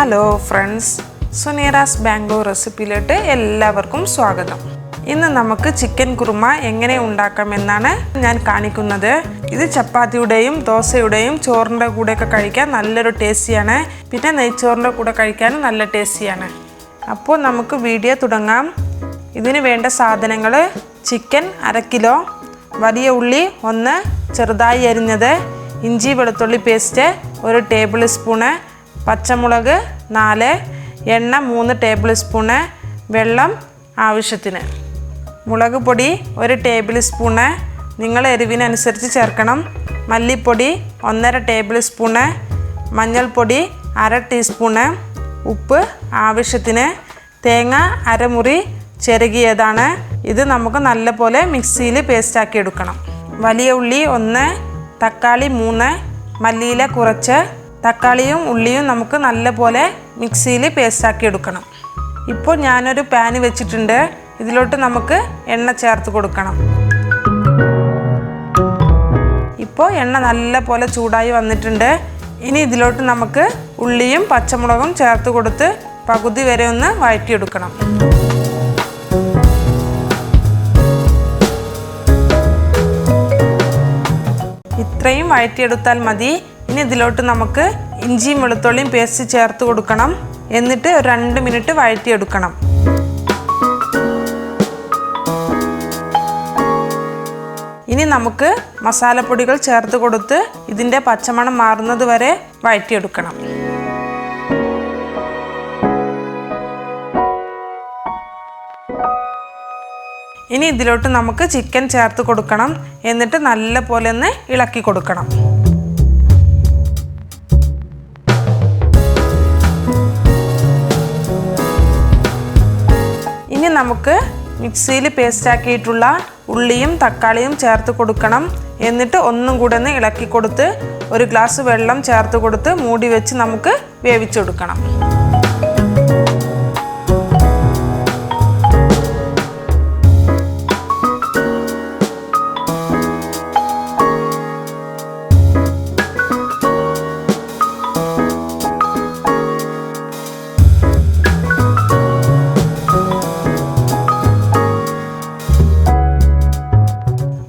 Hello friends, സുനീറാസ് Bangalore റെസിപ്പിയിലോട്ട് എല്ലാവർക്കും സ്വാഗതം. ഇന്ന് നമുക്ക് ചിക്കൻ കുറുമ എങ്ങനെ ഉണ്ടാക്കാമെന്നാണ് ഞാൻ കാണിക്കുന്നത്. ഇത് ചപ്പാത്തിയുടെയും ദോശയുടെയും ചോറിൻ്റെ കൂടെയൊക്കെ കഴിക്കാൻ നല്ലൊരു ടേസ്റ്റിയാണ്. പിന്നെ നെയ്ച്ചോറിൻ്റെ കൂടെ കഴിക്കാനും നല്ല ടേസ്റ്റിയാണ്. അപ്പോൾ നമുക്ക് വീഡിയോ തുടങ്ങാം. ഇതിന് വേണ്ട സാധനങ്ങൾ: ചിക്കൻ 1/2 കിലോ, വലിയ ഉള്ളി 1 ചെറുതായി അരിഞ്ഞത്, ഇഞ്ചി വെളുത്തുള്ളി പേസ്റ്റ് 1 ടേബിൾ സ്പൂണ്, പച്ചമുളക് 4, എണ്ണ 3 ടേബിൾ സ്പൂണ്, വെള്ളം ആവശ്യത്തിന്, മുളക് പൊടി 1 ടേബിൾ സ്പൂണ്, നിങ്ങൾ എരിവിനനുസരിച്ച് ചേർക്കണം, മല്ലിപ്പൊടി 1.5 ടേബിൾ സ്പൂണ്, മഞ്ഞൾപ്പൊടി 1/2 ടീസ്പൂണ്, ഉപ്പ് ആവശ്യത്തിന്, തേങ്ങ 1/2 മുറി ചെറുകിയതാണ്. ഇത് നമുക്ക് നല്ലപോലെ മിക്സിയിൽ പേസ്റ്റാക്കി എടുക്കണം. വലിയ ഉള്ളി 1, തക്കാളി 3, മല്ലിയില കുറച്ച്. തക്കാളിയും ഉള്ളിയും നമുക്ക് നല്ലപോലെ മിക്സിയിൽ പേസ്റ്റാക്കി എടുക്കണം. ഇപ്പോൾ ഞാനൊരു പാൻ വെച്ചിട്ടുണ്ട്. ഇതിലോട്ട് നമുക്ക് എണ്ണ ചേർത്ത് കൊടുക്കണം. ഇപ്പോൾ എണ്ണ നല്ലപോലെ ചൂടായി വന്നിട്ടുണ്ട്. ഇനി ഇതിലോട്ട് നമുക്ക് ഉള്ളിയും പച്ചമുളകും ചേർത്ത് കൊടുത്ത് പകുതി വരെ ഒന്ന് വഴറ്റിയെടുക്കണം. ഇത്രയും വഴറ്റിയെടുത്താൽ മതി. ഇനി ഇതിലോട്ട് നമുക്ക് ഇഞ്ചിയും വെളുത്തുള്ളിയും പേസ്റ്റ് ചേർത്ത് കൊടുക്കണം. എന്നിട്ട് ഒരു 2 മിനിറ്റ് വഴറ്റിയെടുക്കണം. ഇനി നമുക്ക് മസാലപ്പൊടികൾ ചേർത്ത് കൊടുത്ത് ഇതിൻ്റെ പച്ചമണം മാറുന്നത് വരെ വഴറ്റിയെടുക്കണം. ഇനി ഇതിലോട്ട് നമുക്ക് ചിക്കൻ ചേർത്ത് കൊടുക്കണം. എന്നിട്ട് നല്ല പോലെ ഒന്ന് ഇളക്കി കൊടുക്കണം. ഇനി നമുക്ക് മിക്സിയിൽ പേസ്റ്റാക്കിയിട്ടുള്ള ഉള്ളിയും തക്കാളിയും ചേർത്ത് കൊടുക്കണം. എന്നിട്ട് ഒന്നും കൂടെ ഒന്ന് ഇളക്കി കൊടുത്ത് 1 ഗ്ലാസ് വെള്ളം ചേർത്ത് കൊടുത്ത് മൂടി വെച്ച് നമുക്ക് വേവിച്ചെടുക്കണം.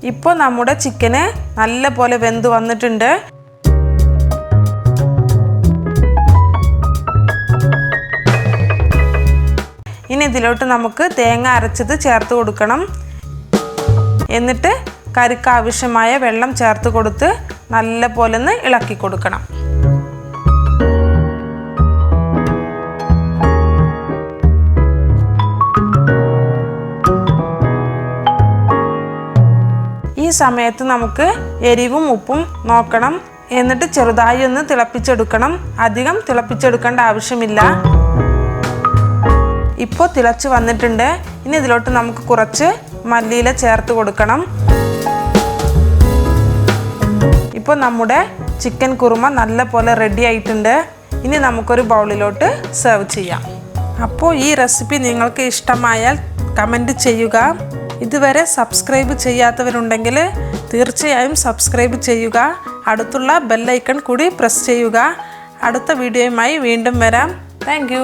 ഇപ്പോൾ നമ്മുടെ ചിക്കന് നല്ല പോലെ വെന്ത് വന്നിട്ടുണ്ട്. ഇനി ഇതിലോട്ട് നമുക്ക് തേങ്ങ അരച്ചത് ചേർത്ത് കൊടുക്കണം. എന്നിട്ട് കറിക്ക് ആവശ്യമായ വെള്ളം ചേർത്ത് കൊടുത്ത് നല്ല പോലെ ഒന്ന് ഇളക്കി കൊടുക്കണം. ഈ സമയത്ത് നമുക്ക് എരിവും ഉപ്പും നോക്കണം. എന്നിട്ട് ചെറുതായി ഒന്ന് തിളപ്പിച്ചെടുക്കണം. അധികം തിളപ്പിച്ചെടുക്കേണ്ട ആവശ്യമില്ല. ഇപ്പോൾ തിളച്ച് വന്നിട്ടുണ്ട്. ഇനി ഇതിലോട്ട് നമുക്ക് കുറച്ച് മല്ലിയില ചേർത്ത് കൊടുക്കണം. ഇപ്പോൾ നമ്മുടെ ചിക്കൻ കുറുമ നല്ല പോലെ റെഡി ആയിട്ടുണ്ട്. ഇനി നമുക്കൊരു ബൗളിലോട്ട് സെർവ് ചെയ്യാം. അപ്പോൾ ഈ റെസിപ്പി നിങ്ങൾക്ക് ഇഷ്ടമായാൽ കമൻറ്റ് ചെയ്യുക. ഇതുവരെ സബ്സ്ക്രൈബ് ചെയ്യാത്തവരുണ്ടെങ്കിൽ തീർച്ചയായും സബ്സ്ക്രൈബ് ചെയ്യുക. അടുത്തുള്ള ബെൽ ഐക്കൺ കൂടി പ്രസ് ചെയ്യുക. അടുത്ത വീഡിയോയുമായി വീണ്ടും വരാം. Thank you.